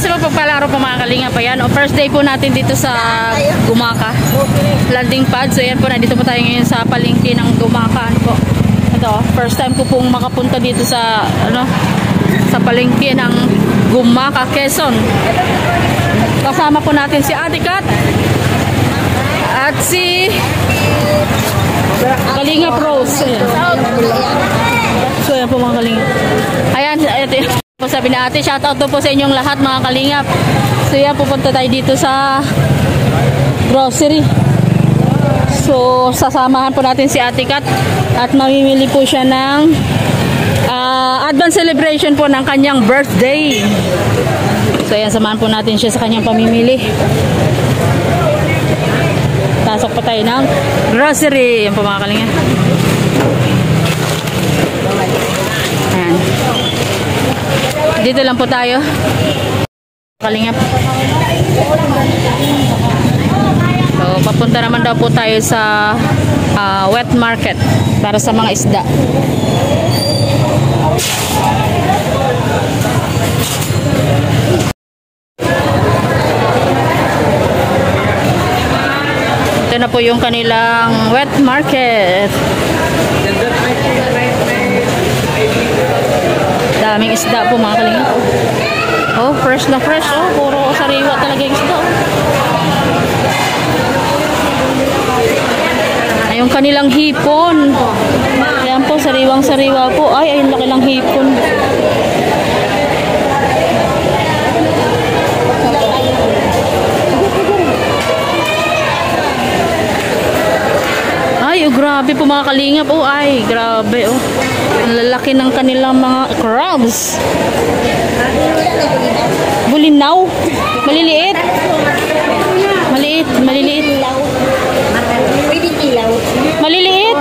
sa pagpalang araw po mga kalingap. Ayan, first day po natin dito sa Gumaka landing pad. So ayan po, nandito po tayo ngayon sa palengke ng Gumaka. Ano po? Ito, first time ko pong makapunta dito sa sa palengke ng Gumaka, Quezon. Kasama po natin si Ate Kat at si Kalingap Rose. Ayan. So ayan po mga kalingap. Ayan, ito po sabi na ate, shoutout po sa inyong lahat mga kalingap. So yan, pupunta tayo dito sa grocery. So sasamahan po natin si Ate Kat at mamimili po siya ng advance celebration po ng kanyang birthday. So yan, samahan po natin siya sa kanyang pamimili. Pasok po tayo ng grocery. Yan po mga kalingap. Ayan. Dito lang po tayo. Kalingap. So, papunta naman daw po tayo sa wet market para sa mga isda. Ito na po yung kanilang wet market. Daming isda po mga kalingap. Oh, fresh na fresh. Oh, puro sariwa talaga yung isda. Ay, yung kanilang hipon. Ayan po, sariwang sariwa po. Ay, ayun, laki lang hipon. Ay, oh, grabe po mga kalingap. Oh, ay, grabe. Oh, ang lalaki ng kanilang mga crabs. Bulinaw. Maliliit. Maliliit. Pwede kilaw. Maliliit.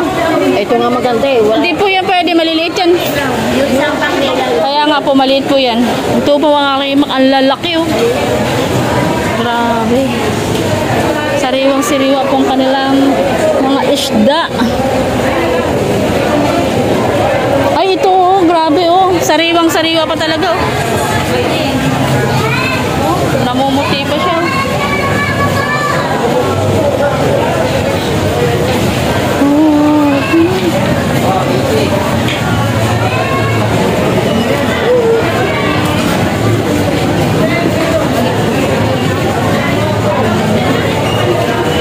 Ito nga maganda eh. Hindi po yan pwede. Maliliit yan. Kaya nga po, maliit po yan. Ito po mga kalingap. Ang lalaki oh. Grabe. Sariwang siriwa pong kanilang mga isda. Ay, ito oh, grabe oh. Sariwang sariwa pa talaga oh. Namumuti pa siya.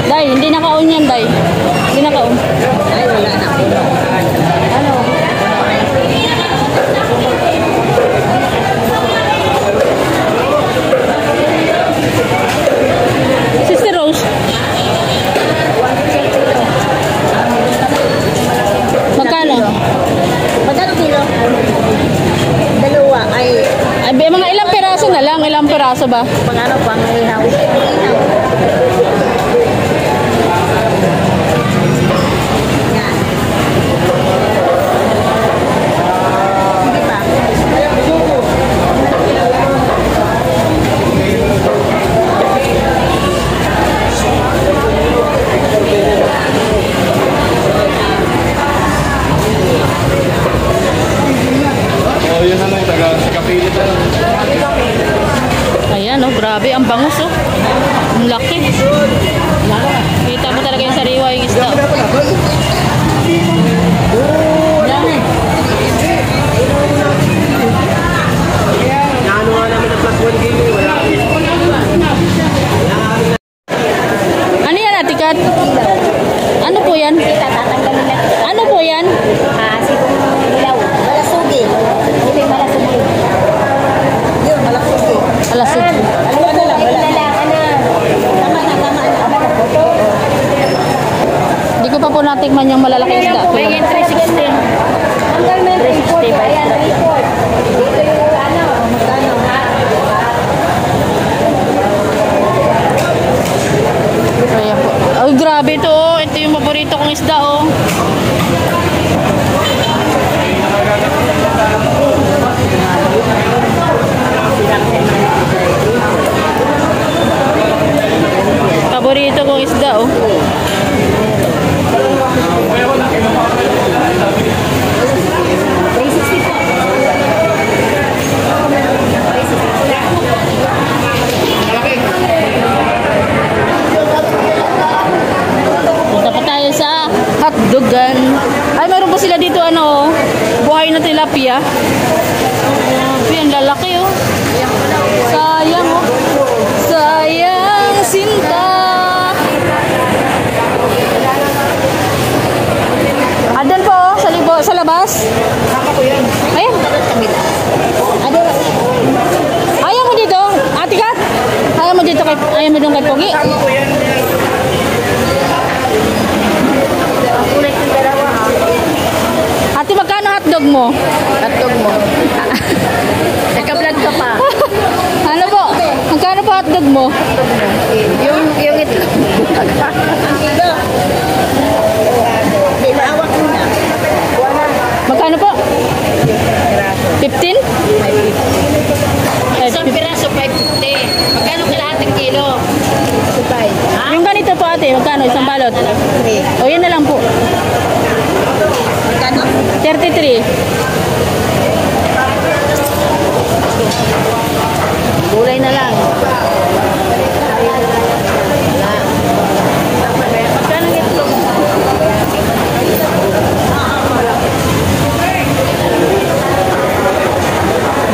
Day, hindi nakaon yan, Day. Hindi nakaon. Ay, wala na. Ano? Sister Rose. Magkano? Magkano kilo? Dalawa. Ay, Mga ilang piraso na lang. Ilang piraso ba? pang ano, pang ihaw. Hindi pa. Oh, yun na lang, taga sa kapilit na lang. Ayan oh, grabe. Ang bangus oh. Ang laki. Kita mo talaga yung sariwa yung isda. Naano nga namin ang plus 1 game, wala. Ano yan, Ate Kat? Ano po yan? Tatanggalin natin. Ano po yan? Sigong ilaw. Malasugi. Ito yung malasugi. Yun, malasugi. Alasog. Ano na lang, wala na. Tama na. Hindi ko pa po natikman yung malalaking isda. May 360. Hanggang may 360 ba? Ayan, report. Dito yung ano, magkano ha? Ayan po. Ay, grabe ito oh. Ito yung paborito kong isda oh. Paborito kong isda oh. tilapia. Grabe, ang lalaki oh. Sayang oh. Sayang sinta. Adan po oh, sa labas. Ayun. Ayaw mo dito, Ate Kat? Ayaw mo dito ayaw mo dito kay Pogi? Ate, magkano hotdog mo? Hotdog mo. Naka-vlog ka pa. Ano po? Magkano po hotdog mo? Yung ito. Ang kilo. Dinawak mo na. Magkano po? 15? Isang piraso, 550. Magkano kalahating kilo? 5. Yung ganito po ate, magkano? Isang balot? 3. O yan na lang po. Magkano? 33. Gulay na lang. Magkano ito?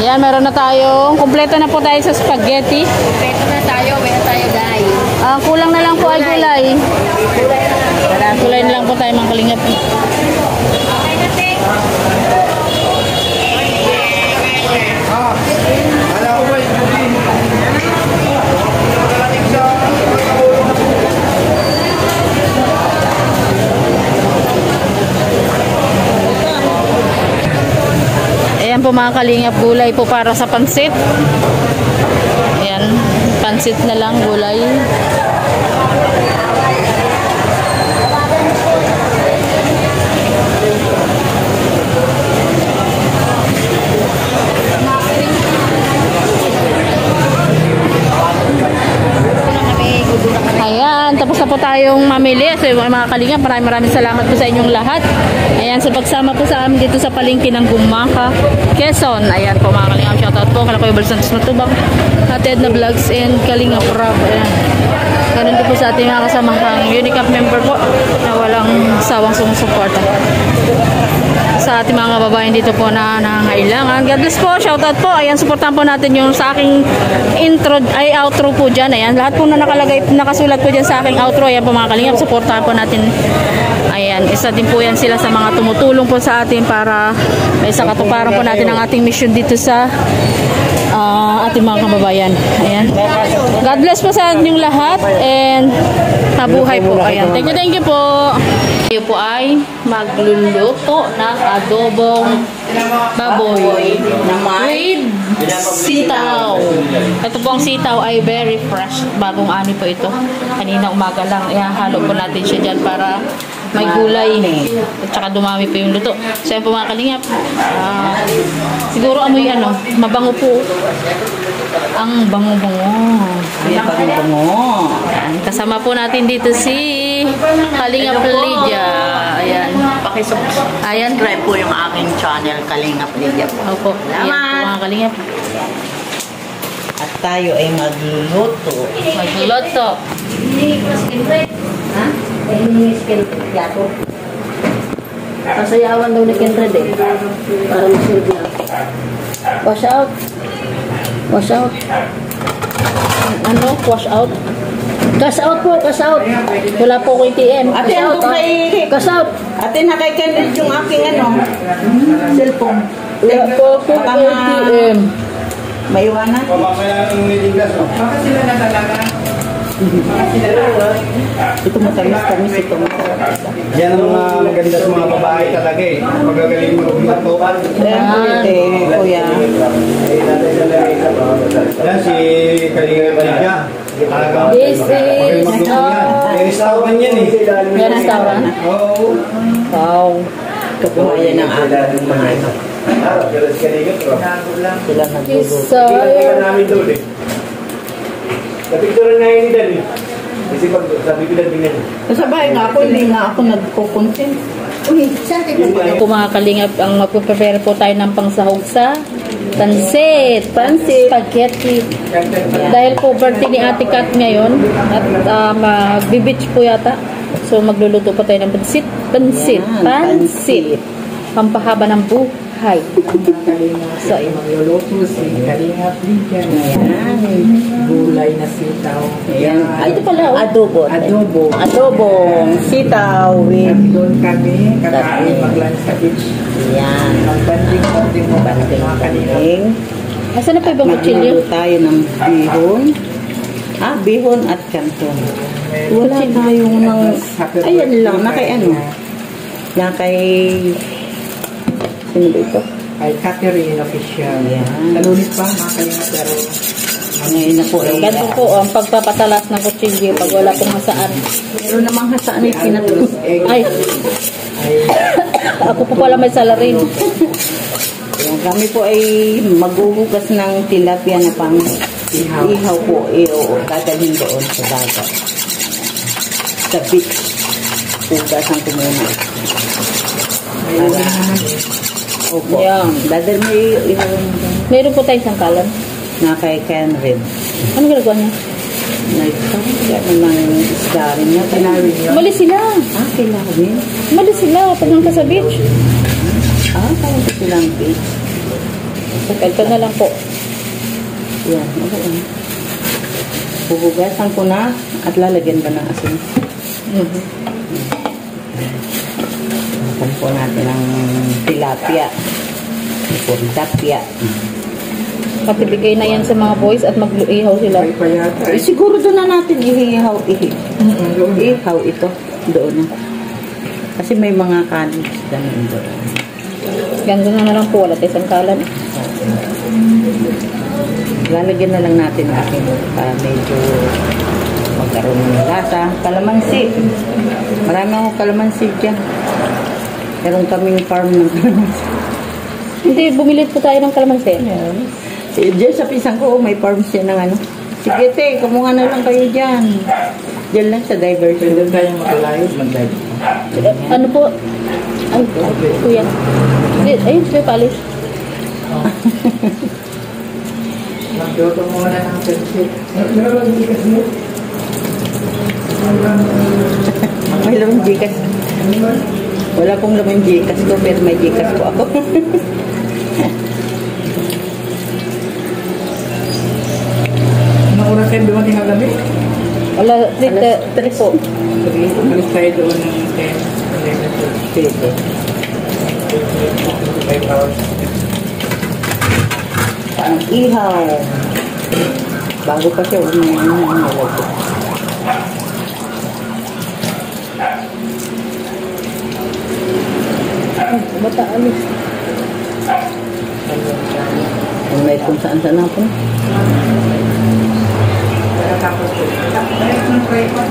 Yan, meron na tayong, kumpleto na po tayo sa spaghetti. Kompleto na tayo. Meron tayo guys. Kulang na lang po ay gulay. Gulay na lang po tayo mga kalingap. Ayan po mga kalingap, gulay po para sa pansit. Ayan, pansit na lang, gulay. Ayan, tapos na po tayong mamili. So mga kalingap, maraming salamat po sa inyong lahat. Ayan, sa pagsama po sa amin dito sa palengke ng Gumaka, Quezon. Ayan po mga kalingap, shoutout po kala Kuya Bal Santos Matubang, Ate Edna Vlogs and Kalingap Rob. Ayan. Ganun din po sa ating mga kasamang Unicap member po na walang sawang sumusuporta sa ating mga babaeng dito po na nangangailangan. God bless po, shoutout po. Ayan, supportan po natin yung sa aking intro, ay outro po dyan. Ayan, lahat po na nakalagay, nakasulat po dyan sa aking outro. Ayan po mga kalingap, supportan po natin. Ayan, isa din po yan sila sa mga tumutulong po sa atin para sa katuparan po natin ang ating mission dito sa ating mga kababayan. Ayan. God bless po sa inyong lahat and mabuhay po. Ayan. Thank you po. Tayo po ay magluluto ng adobong baboy with sitaw. Ito po ang sitaw ay very fresh. Bagong ani po ito. Kanina umaga lang. Ayan, halo po natin siya dyan para may gulay at saka dumami po yung luto. So yan po mga kalingap, siguro amoy mabango po. Ang bango-bango. Ayan, bango-bango. Ayan, kasama po natin dito si Kalingap Lydia. Ayan. Pakisubscribe po yung aking channel, Kalingap Lydia. Opo. Ayan po mga kalingap. At tayo ay magluluto. Magluto. Ha? Hindi skin yato. Kasayawan daw ni Kindred eh. Para masunod na. Wash out. Wash out. Ano? Wash out? Cash out po, cash out. Wala po ko ATM. Ate, ano kay... Cash out. Ate, nakay-Kindred yung aking cellphone. Wala po ko ATM. Maiwanan? Bakit sila natalaga? Ito matamis-tamis, ito matamis. Yan ang mga maganda sa mga babae talaga eh. Magagaling mo magluto. Kuya. Yan si Kalingap Lydia. This is May restaurant yan eh. may restaurant? Oo. Wow. Kabuhayan ng aking mga ito. Sila nagluluto. Tingnan namin doon eh. Napicturean nga yun ni Dan eh. Kasi pag sabi ko Dan tingnan. Sa bahay nga ako, hindi nga ako nagko-content. Uy, saan kayo pa? Po mga kalingap, ang magpe-prepare po tayo ng pangsahog sa pansit, spaghetti. Dahil po birthday ni Ate Kat ngayon at mag-beach po yata. So magluluto po tayo ng pansit. Pampahaba ng buhay. bahay. So, yun. Magluluto si Kalinga Blinken. Ayan. Gulay na sitaw. Ayan. Ay, ito pala. Adobo. Adobo. Adobong sitaw with... Doon kami, kakain mag-lunch sa beach. Ayan. Mag-banding mo ba mga Kalinga? Asan na pa ibang kutsilyo? Magluluto tayo ng bihon. Bihon at canton. Wala tayong ng... Ayan lang, nakay ano? Nakay... Sino ba ito? Ay, Catherine official. Ayan. Nalunis pa mga Kalinga pero... Ngayon na po. Ganito po ang pagpapatalas ng kutsilyo pag wala pong hasaan. Meron namang hasaan ay pinatulog. Ay, ako po pala may salarin. Ayan, kami po ay maghuhugas ng tilapia na pang ihaw po. Dadalhin doon sa dagat. Sa beach. Hugasan ko muna. Opo. Ayan. Dadal may ihaw Meron po tayong sangkalan. na kay Ken Red. Ano ginagawa niya? Nagkakaya naman isda rin niya. Kailangan niya. Umalis sila. Kailangan niya. Umalis sila. Pumunta sa beach. Kaya ko silang beach. Ito na lang po. Yan. Okay. Huhugasan ko na at lalagyan ba ng asin? Hugasan po natin ng tilapia. Tilapia. Patibigay na yan sa mga boys at mag-ihaw sila. Ay, pa yata. Siguro doon na natin ihihaw. Ihaw ito. Doon na. Kasi may mga kanin ganun doon. Ganito na lang po. Wala tayong sangkalan. Lalagyan na lang natin aking para medyo magkaroon ng lasa. Kalamansi. Marami akong kalamansi dyan. Meron kaming farm ng kalamansi. Hindi, bumili po tayo ng kalamansi. Diyan sa pisang ko, may farm siya ng ano. Sige te, kumuha na lang kayo dyan. Diyan lang sa diversion. Doon tayo mag-live, mag-live. Ano po? Ay, kuya. Ayun, siya palis. Magluto muna ng pensit. May laman Gcash. Wala pong laman Gcash ko, pero may Gcash po ako. Anong oras tayo dumating ang gabi? Wala, tres po. Alis tayo doon ng 10, 11, Pwede. 5 hours. Ang ihaw. Bago pa siya, huwag mo yung nalagay. Bata, alis. Kung may kung saan-saan ako. Tapos po. Tapos ng try pa.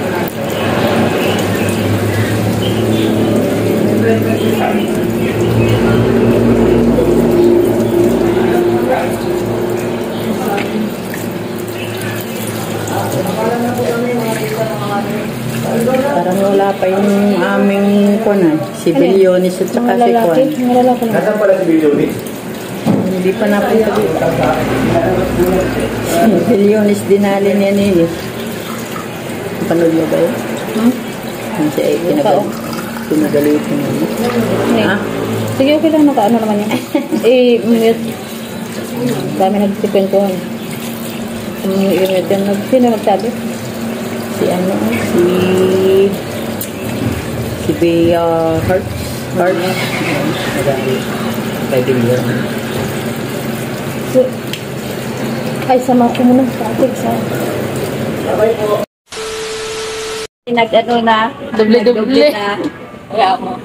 Parang wala pa yung aming kunan. Si Bilyonis at saka si Kwan. Mga lalaki lang. Nasaan pala si Bilyonis? Hindi pa napunta dito. Si Bilyonis dinali niya nini. Panood mo ba yun? Yung siya ay pinagalit niya. Hindi. Sige, okay lang. Nakaano naman yan. Mute. Dami nagtipintuhan. I-mute yan. Sino nagsabi? Si ano? Si Bea Hart. Nagalit. Kay Bilyonis. Ay, sama ko muna. Traffic sa... Nag-ano na? Doble-doble. Kaya mo.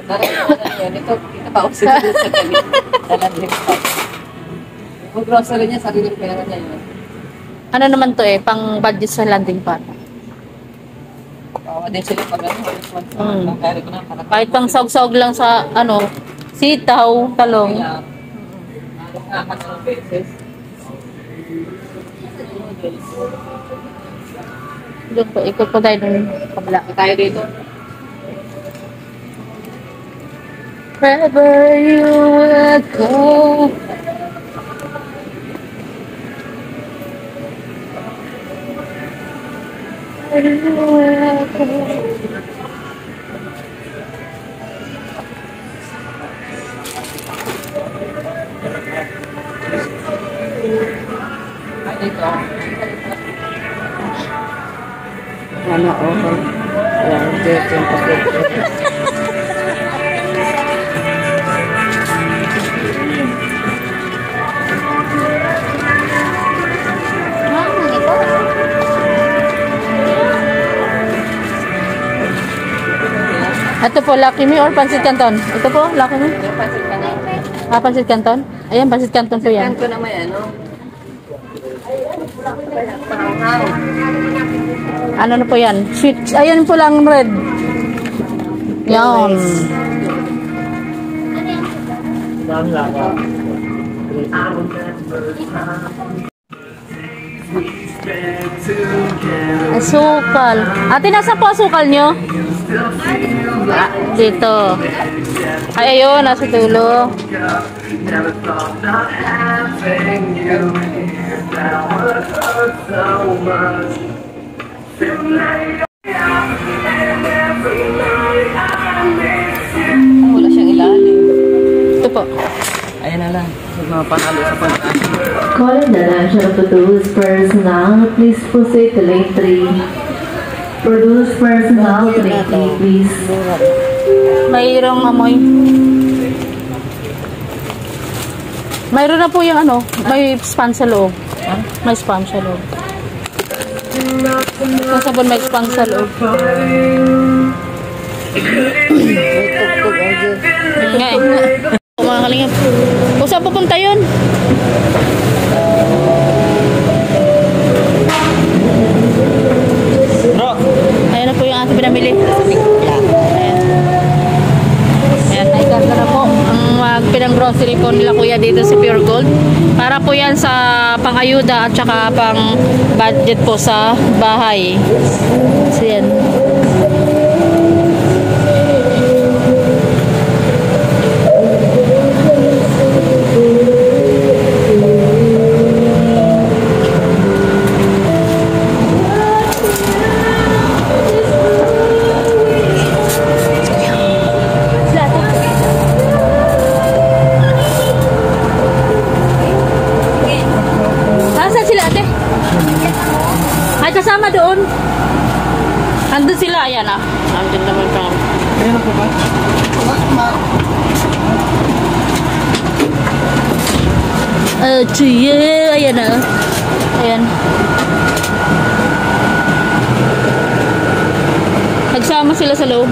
Ito pa ako sa kami. Talagang pa. Yung grocery niya, sarili ko pera niya yun. Ano naman to pang budget sa landing pad. Din sila pag ano. Kaya ko na para. Kahit pang saug-saug lang sa, sitaw, talong. Doon po, ikot po tayo dun kabla. Tayo dito. Wherever you will go. Wherever you will go. Ano, okay. Ayan, dito yung pakit. Ito po, Lucky Me or Pansit Canton? Ito po, Lucky Me? Ah, Pansit Canton? Ayan, Pansit Canton po yan. Kanto naman ano? Ano na po yan? Sweet. Ayan po lang, red. Yan. Asukal. Ate, nasa po asukal nyo? Ah, dito. Ay, ayun, nasa tulo. Wala siyang ilalim. Ito po. Ayan na lang. Mga panalo sa pagkakas. Calling the attention of the tourist personnel, please proceed to lane 3. Produce personnel to lane 3, please. Mayroong amoy. Mayroon na po yung ano, may span sa loob. May span sa loob. Sa sabon may span sa loob. Nga eh. Mga kalingap. Kung saan pupunta yun? Ayan na po yung ating pinamili. Ayan. Ayan, naikas na po ang pinang-grocery po nila kuya dito sa Pure Gold. Para po yan sa pang-ayuda at saka pang-budget po sa bahay. So yan. Kasama doon. Andun sila. Ayan ah. Andun naman pa. Meron po ba? Tuya. Ayan ah. Ayan. Nagsama sila sa loob.